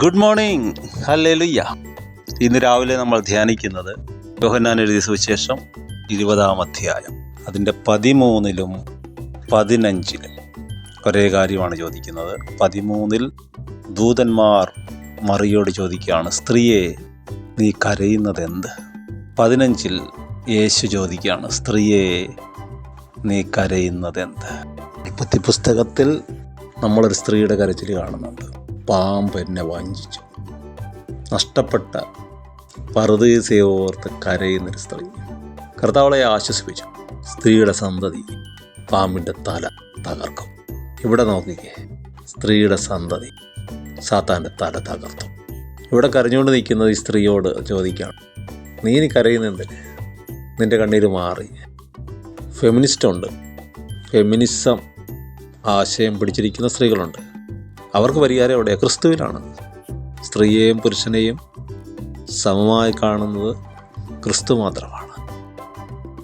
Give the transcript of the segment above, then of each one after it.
Good morning, hallelujah. ഇന്ന് രാവിലെ നമ്മൾ ധ്യാനിക്കുന്നത് യോഹന്നാൻ എഴുതിയ സുവിശേഷം 20-ാം അധ്യായം, അതിൻ്റെ 13-ലും 15-ലും ഒരേ കാര്യമാണ് ചോദിക്കുന്നത്. 13-ൽ ദൂതന്മാർ മറിയോട് ചോദിക്കുകയാണ്, സ്ത്രീയെ നീ കരയുന്നത് എന്ത്? 15-ൽ യേശു ചോദിക്കുകയാണ്, സ്ത്രീയെ നീ കരയുന്നത് എന്ത്? ഉൽപ്പത്തി പുസ്തകത്തിൽ നമ്മളൊരു സ്ത്രീയുടെ കരച്ചിൽ കാണുന്നുണ്ട്. പാമ്പ് എന്നെ വഞ്ചിച്ചു, നഷ്ടപ്പെട്ട പറുദീസയെ ഓർത്ത് കരയുന്നൊരു സ്ത്രീ. കർത്താവളെ ആശ്വസിപ്പിച്ചു. സ്ത്രീയുടെ സന്തതി പാമ്പിൻ്റെ തല തകർക്കും. ഇവിടെ നോക്കിക്കേ, സ്ത്രീയുടെ സന്തതി സാത്താൻ്റെ തല തകർത്തു. ഇവിടെ കരഞ്ഞുകൊണ്ട് നിൽക്കുന്നത് ഈ സ്ത്രീയോട് ചോദിക്കുകയാണ്, നീ ഇനി കരയുന്നെന്തിന്? നിൻ്റെ കണ്ണീര് മാറി. ഫെമിനിസ്റ്റുണ്ട്, ഫെമിനിസം ആശയം പിടിച്ചിരിക്കുന്ന സ്ത്രീകളുണ്ട്. അവർക്ക് പരിഹാരം എവിടെയാണ്? ക്രിസ്തുവിലാണ്. സ്ത്രീയെയും പുരുഷനെയും സമമായി കാണുന്നത് ക്രിസ്തു മാത്രമാണ്.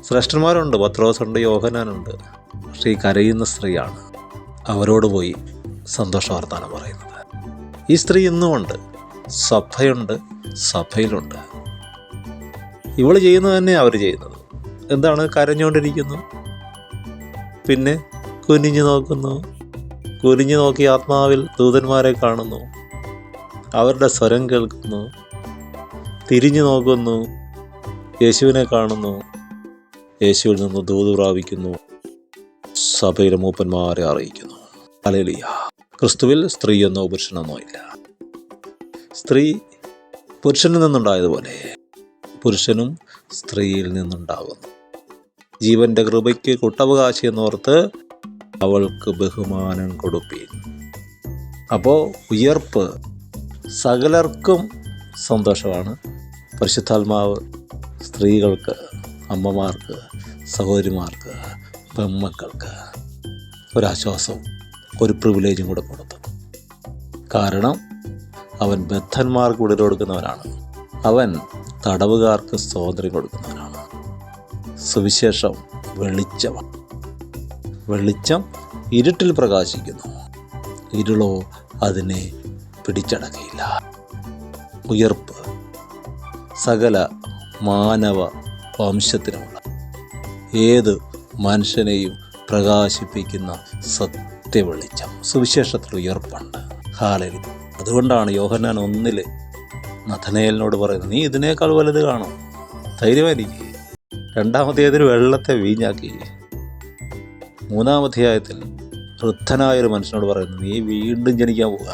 ശ്രേഷ്ഠന്മാരുണ്ട്, പത്രോസുണ്ട്, യോഹന്നാനുണ്ട്. പക്ഷേ ഈ കരയുന്ന സ്ത്രീയാണ്. അവരോട് പോയി സന്തോഷ വർത്താനം പറയുന്നത്. ഈ സ്ത്രീ ഇന്നുമുണ്ട്, സഭയുണ്ട്, സഭയിലുണ്ട്. ഇവൾ ചെയ്യുന്നത് തന്നെ അവർ ചെയ്യുന്നത്. എന്താണ്? കരഞ്ഞുകൊണ്ടിരിക്കുന്നു, പിന്നെ കുനിഞ്ഞു നോക്കുന്നു. കുനിഞ്ഞു നോക്കി ആത്മാവിൽ ദൂതന്മാരെ കാണുന്നു, അവരുടെ സ്വരം കേൾക്കുന്നു. തിരിഞ്ഞു നോക്കുന്നു, യേശുവിനെ കാണുന്നു. യേശുവിൽ നിന്ന് ദൂത് പ്രാപിക്കുന്നു, സഭയിലെ മൂപ്പന്മാരെ അറിയിക്കുന്നു. ഹല്ലേലൂയ. ക്രിസ്തുവിൽ സ്ത്രീയെന്നോ പുരുഷനെന്നോ ഇല്ല. സ്ത്രീ പുരുഷനിൽ നിന്നുണ്ടായതുപോലെ പുരുഷനും സ്ത്രീയിൽ നിന്നുണ്ടാകുന്നു. ജീവന്റെ കൃപയ്ക്ക് കുട്ടവകാശി എന്നോർത്ത് അവൾക്ക് ബഹുമാനം കൊടുപ്പീൻ. അപ്പോൾ ഉയർപ്പ് സകലർക്കും സന്തോഷമാണ്. പരിശുദ്ധാത്മാവ് സ്ത്രീകൾക്ക്, അമ്മമാർക്ക്, സഹോദരിമാർക്ക്, പെൺമക്കൾക്ക് ഒരാശ്വാസവും ഒരു പ്രിവിലേജും കൂടെ കൊടുത്തു. കാരണം അവൻ ബദ്ധന്മാർക്ക് വിടുതൽ കൊടുക്കുന്നവനാണ്. അവൻ തടവുകാർക്ക് സ്വാതന്ത്ര്യം കൊടുക്കുന്നവനാണ്. സുവിശേഷം വെളിച്ചമാണ്. വെളിച്ചം ഇരുട്ടിൽ പ്രകാശിക്കുന്നു, ഇരുളോ അതിനെ പിടിച്ചടക്കിയില്ല. ഉയർപ്പ് സകല മാനവ വംശത്തിനുമുള്ള ഏത് മനുഷ്യനെയും പ്രകാശിപ്പിക്കുന്ന സത്യവെളിച്ചം. സുവിശേഷത്തിൽ ഉയർപ്പുണ്ട്. ഹല്ലേലൂയ. അതുകൊണ്ടാണ് യോഹന്നാൻ 1 നഥനയേലിനോട് പറയുന്നത്, നീ ഇതിനേക്കാൾ വലുത് കാണും, ധൈര്യമായിരിക്കും. 2-ാം അധ്യായത്തിൽ വെള്ളത്തെ വീഞ്ഞാക്കി. 3-ാം അധ്യായത്തിൽ വൃദ്ധനായൊരു മനുഷ്യനോട് പറയുന്നു, നീ വീണ്ടും ജനിക്കാൻ പോവുക.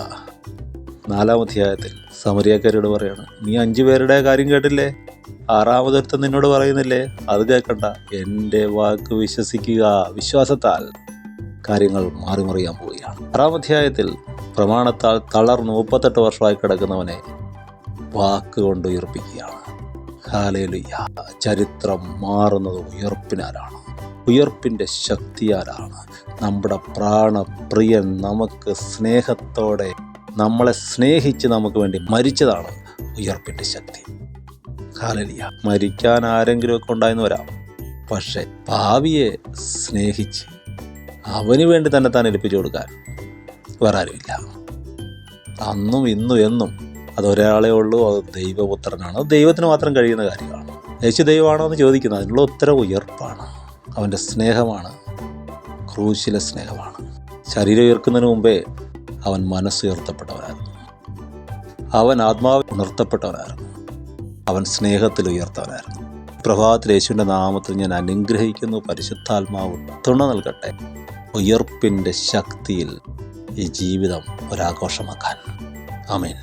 4-ാം അധ്യായത്തിൽ സമരിയാക്കാരോട് പറയാണ്, നീ 5 പേരുടെ കാര്യം കേട്ടില്ലേ? 6-ാമതൊരുത്തൻ നിന്നോട് പറയുന്നില്ലേ? അത് കേൾക്കണ്ട, എൻ്റെ വാക്ക് വിശ്വസിക്കുക. വിശ്വാസത്താൽ കാര്യങ്ങൾ മാറിമറിയാൻ പോവുകയാണ്. 6-ാം അധ്യായത്തിൽ പ്രമാണത്താൽ തളർന്ന് 38 വർഷമായി കിടക്കുന്നവനെ വാക്കുകൊണ്ട് ഉയർപ്പിക്കുകയാണ്. ഹല്ലേലൂയ. ചരിത്രം മാറുന്നത് ഉയർപ്പിനാലാണ്, ഉയർപ്പിൻ്റെ ശക്തിയാലാണ്. നമ്മുടെ പ്രാണപ്രിയൻ നമുക്ക് സ്നേഹത്തോടെ നമ്മളെ സ്നേഹിച്ച് നമുക്ക് വേണ്ടി മരിച്ചതാണ് ഉയർപ്പിൻ്റെ ശക്തി. ഹല്ലേലൂയ. മരിക്കാൻ ആരെങ്കിലുമൊക്കെ ഉണ്ടായെന്ന് വരാം, പക്ഷേ പാവിയെ സ്നേഹിച്ച് അവന് വേണ്ടി തന്നെ താൻ ഏൽപ്പിച്ചു കൊടുക്കാൻ വേറെ ആരുമില്ല. അന്നും ഇന്നും എന്നും അതൊരാളേ ഉള്ളൂ, അത് ദൈവപുത്രനാണ്. അത് ദൈവത്തിന് മാത്രം കഴിയുന്ന കാര്യമാണ്. യേശു ദൈവമാണോ എന്ന് ചോദിക്കുന്നത്, അതിനുള്ള ഉത്തരം ഉയർപ്പാണ്. അവൻ്റെ സ്നേഹമാണ്, ക്രൂശിലെ സ്നേഹമാണ്. ശരീരം ഉയർക്കുന്നതിന് മുമ്പേ അവൻ മനസ്സുയർത്തപ്പെട്ടവനായിരുന്നു, അവൻ ആത്മാവ് ഉണർത്തപ്പെട്ടവനായിരുന്നു, അവൻ സ്നേഹത്തിൽ ഉയർത്തവനായിരുന്നു. പ്രഭാതത്തിൽ യേശുവിൻ്റെ നാമത്തിൽ ഞാൻ അനുഗ്രഹിക്കുന്നു. പരിശുദ്ധാത്മാവ് തുണ നൽകട്ടെ, ഉയർപ്പിൻ്റെ ശക്തിയിൽ ഈ ജീവിതം ഒരാഘോഷമാക്കാൻ. ആമേൻ.